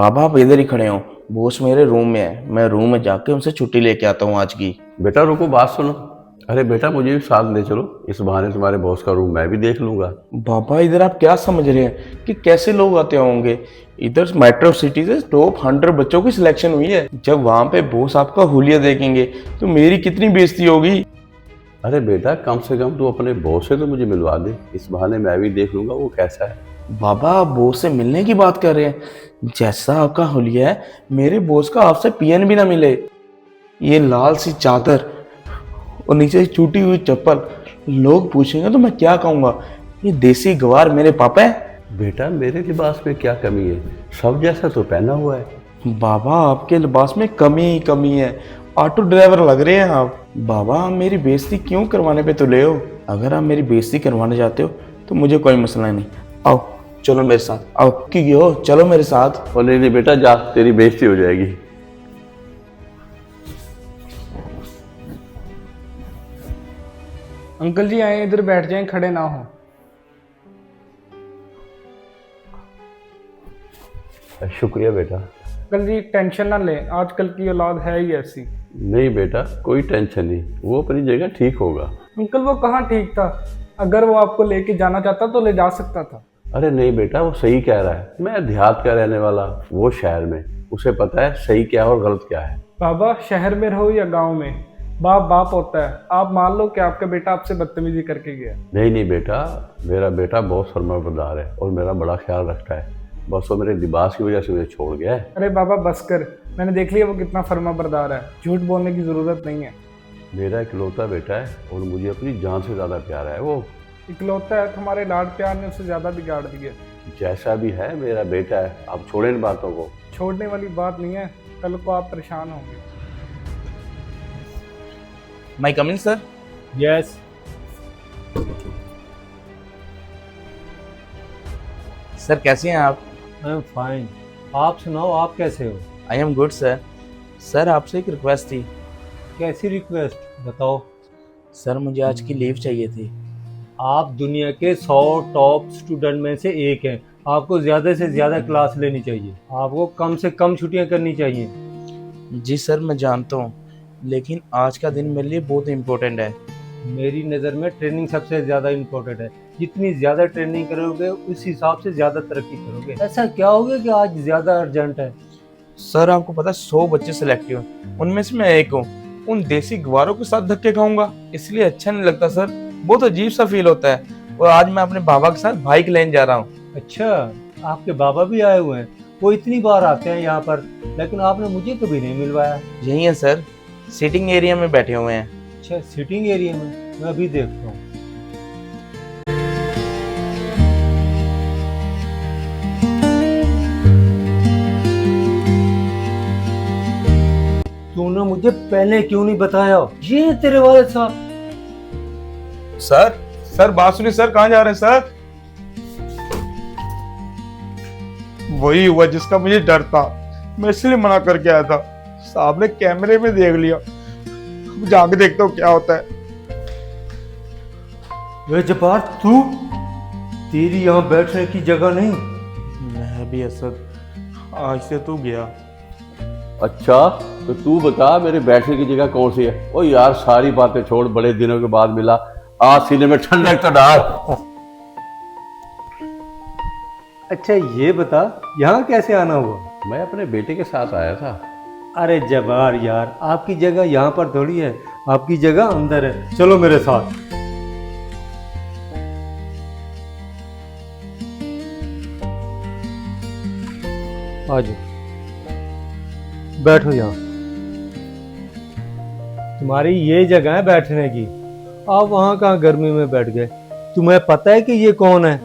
बाबा आप इधर ही खड़े हो। बॉस मेरे रूम में है, मैं रूम में जाके उनसे छुट्टी लेके आता हूँ आज की। बेटा रुको, बात सुनो। अरे बेटा, मुझे भी साथ ले चलो, इस बहाने तुम्हारे बॉस का रूम मैं भी देख लूंगा। बाबा इधर आप क्या समझ रहे हैं कि कैसे लोग आते होंगे। इधर मेट्रो सिटी से टॉप 100 बच्चों की सिलेक्शन हुई है। जब वहां पे बॉस आपका हुलिया देखेंगे तो मेरी कितनी बेइज्जती होगी। अरे बेटा, कम से कम तू अपने बॉस से तो मुझे मिलवा दे, इस बहाने मैं भी देख लूंगा वो कैसा है। बाबा आप बॉस से मिलने की बात कर रहे हैं। जैसा आपका हुलिया है, मेरे बॉस का आपसे पियन भी ना मिले। ये लाल सी चादर और नीचे से टूटी हुई चप्पल, लोग पूछेंगे तो मैं क्या कहूंगा? ये देसी गवार मेरे पापा है। बेटा, मेरे लिबास में क्या कमी है? सब जैसा तो पहना हुआ है। बाबा आपके लिबास में कमी ही कमी है। ऑटो ड्राइवर लग रहे हैं आप। बाबा आप मेरी बेइज्जती क्यों करवाने पे तुले हो? अगर आप मेरी बेइज्जती करवाने जाते हो तो मुझे कोई मसला नहीं। आओ चलो मेरे साथ, आओ क्यों हो, चलो मेरे साथ। और नहीं नहीं बेटा, जा, तेरी बेइज्जती हो जाएगी। अंकल जी आए, इधर बैठ जाएं, खड़े ना हो। शुक्रिया बेटा। अंकल जी टेंशन ना लें, आजकल की औलाद है ही ऐसी। नहीं बेटा, कोई टेंशन नहीं, वो अपनी जगह ठीक होगा। अंकल वो कहाँ ठीक था? अगर वो आपको लेके जाना चाहता तो ले जा सकता था। अरे नहीं बेटा, वो सही कह रहा है। मैं देहात का रहने वाला, वो शहर में, उसे पता है सही क्या है और गलत क्या है। बाबा शहर में रहो या गांव में, बाप बाप होता है। आप मान लो कि आपका बेटा आपसे बदतमीजी करके गया। नहीं नहीं बेटा, मेरा बेटा बहुत फर्माबरदार है और मेरा बड़ा ख्याल रखता है। बस वो मेरे लिबास की वजह से मुझे छोड़ गया है। अरे बाबा बस कर, मैंने देख लिया वो कितना फर्मा बरदार है। झूठ बोलने की ज़रूरत नहीं है। मेरा इकलौता बेटा है और मुझे अपनी जान से ज़्यादा प्यारा है वो। इकलौता है, तुम्हारे लाड प्यार ने उसे ज़्यादा बिगाड़ दिया। जैसा भी है मेरा बेटा है, आप छोड़ें इन बातों को। छोड़ने वाली बात नहीं है, कल को आप परेशान होंगे। My coming sir. Yes. Sir कैसे हैं आप? I am fine. आप सुनाओ, आप कैसे हो? I am good sir. Sir आपसे एक रिक्वेस्ट थी। कैसी रिक्वेस्ट बताओ। सर मुझे आज की लीव चाहिए थी। आप दुनिया के 100 टॉप स्टूडेंट में से एक हैं। आपको ज़्यादा से ज़्यादा क्लास लेनी चाहिए। आपको कम से कम छुट्टियां करनी चाहिए। जी सर मैं जानता हूँ, लेकिन आज का दिन मेरे लिए बहुत इम्पोर्टेंट है। मेरी नज़र में ट्रेनिंग सबसे ज़्यादा इम्पोर्टेंट है। जितनी ज़्यादा ट्रेनिंग करोगे उस हिसाब से ज़्यादा तरक्की करोगे। ऐसा क्या हो गया कि आज ज़्यादा अर्जेंट है? सर आपको पता है 100 बच्चे सिलेक्ट हुए, उनमें से मैं एक हूँ। उन देसी गवारों के साथ धक्के खाऊंगा, इसलिए अच्छा नहीं लगता सर। बहुत अजीब सा फील होता है। और आज मैं अपने बाबा के साथ बाइक लेने जा रहा हूँ। अच्छा, आपके बाबा भी आए हुए हैं? वो इतनी बार आते हैं यहाँ पर, लेकिन आपने मुझे कभी नहीं मिलवाया। यही है सर, सीटिंग एरिया में बैठे हुए हैं। अच्छा, सिटिंग एरिया में, मैं अभी देखता हूँ। तूने मुझे पहले क्यों नहीं बताया? ये तेरे वाले साहब। सर सर बात सुनिए सर, कहाँ जा रहे हैं सर? वही हुआ जिसका मुझे डर था, मैं इसलिए मना करके आया था। साहब ने कैमरे में देख लिया, जाके देखता हूँ क्या होता है। वे जब्बार, तू, तेरी यहाँ बैठने की जगह नहीं। मैं भी असद, आज से तू गया। अच्छा, तो तू बता मेरे बैठने की जगह कौन सी है? ओ यार, सारी बातें छोड़, बड़े दिनों के बाद मिला, आज सीने में ठंडक तो डाल। अच्छा ये बता, यहाँ कैसे आना हुआ? मैं अपने बेटे के साथ आया था। अरे जब्बार यार, आपकी जगह यहाँ पर थोड़ी है, आपकी जगह अंदर है। चलो मेरे साथ। आ जाओ, बैठो यहाँ। तुम्हारी ये जगह है बैठने की। आप वहां कहाँ गर्मी में बैठ गए? तुम्हें पता है कि ये कौन है?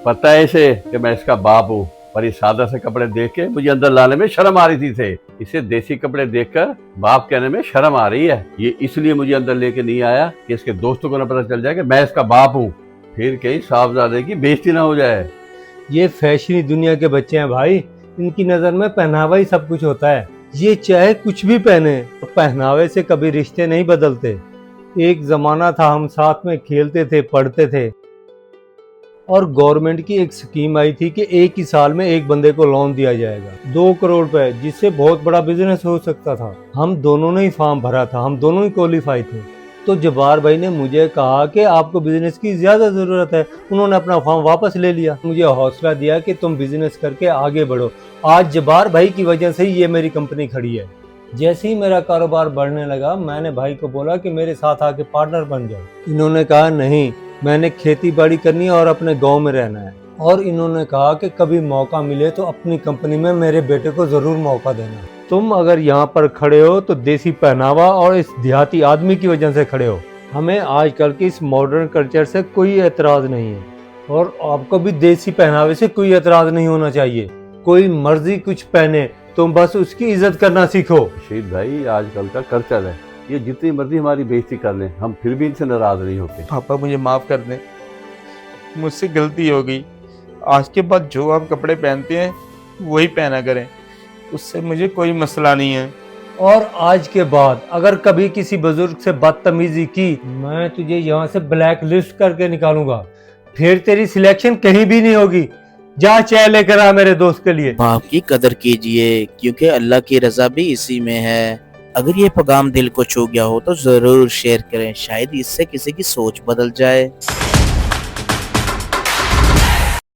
पता है इसे कि मैं इसका बाप हूँ, पर ये सादा से कपड़े देख के मुझे अंदर लाने में शर्म आ रही थी। इसे देसी कपड़े देखकर बाप कहने में शर्म आ रही है। ये इसलिए मुझे अंदर लेके नहीं आया कि इसके दोस्तों को न पता चल जाए कि मैं इसका बाप हूँ, फिर कहीं साहबजादे की बेइज्जती ना हो जाए। ये फैशनी दुनिया के बच्चे हैं भाई, इनकी नज़र में पहनावा ही सब कुछ होता है। ये चाहे कुछ भी पहने, तो पहनावे से कभी रिश्ते नहीं बदलते। एक जमाना था हम साथ में खेलते थे, पढ़ते थे, और गवर्नमेंट की एक स्कीम आई थी कि एक ही साल में एक बंदे को लोन दिया जाएगा 2 करोड़ रुपए, जिससे बहुत बड़ा बिजनेस हो सकता था। हम दोनों ने ही फॉर्म भरा था, हम दोनों ही क्वालिफाई थे। तो जब्बार भाई ने मुझे कहा कि आपको बिजनेस की ज्यादा जरूरत है। उन्होंने अपना फॉर्म वापस ले लिया, मुझे हौसला दिया कि तुम बिजनेस करके आगे बढ़ो। आज जब्बार भाई की वजह से ही ये मेरी कंपनी खड़ी है। जैसे ही मेरा कारोबार बढ़ने लगा, मैंने भाई को बोला कि मेरे साथ आके पार्टनर बन जाओ। इन्होंने कहा नहीं, मैंने खेती बाड़ी करनी है और अपने गांव में रहना है। और इन्होंने कहा कि कभी मौका मिले तो अपनी कंपनी में मेरे बेटे को जरूर मौका देना। तुम अगर यहाँ पर खड़े हो तो देसी पहनावा और इस देहाती आदमी की वजह से खड़े हो। हमें आजकल की इस मॉडर्न कल्चर से कोई एतराज नहीं है और आपको भी देसी पहनावे से कोई एतराज नहीं होना चाहिए। कोई मर्जी कुछ पहने, तुम बस उसकी इज्जत करना सीखो। रशीद भाई, आजकल का कल्चर है, ये जितनी मर्जी हमारी बेइज्जती कर लें, हम फिर भी इनसे नाराज नहीं होते। पापा मुझे माफ़ कर दें, मुझसे गलती हो गई। आज के बाद जो आप कपड़े पहनते हैं वही पहना करें, उससे मुझे कोई मसला नहीं है। और आज के बाद अगर कभी किसी बुजुर्ग से बदतमीजी की, मैं तुझे यहाँ से ब्लैक लिस्ट करके निकालूंगा। फिर तेरी सिलेक्शन कहीं भी नहीं होगी। जा चाय लेकर आ मेरे दोस्त के लिए। बाप की कदर कीजिए, क्योंकि अल्लाह की रजा भी इसी में है। अगर ये पैगाम दिल को छू गया हो तो जरूर शेयर करें, शायद इससे किसी की सोच बदल जाए।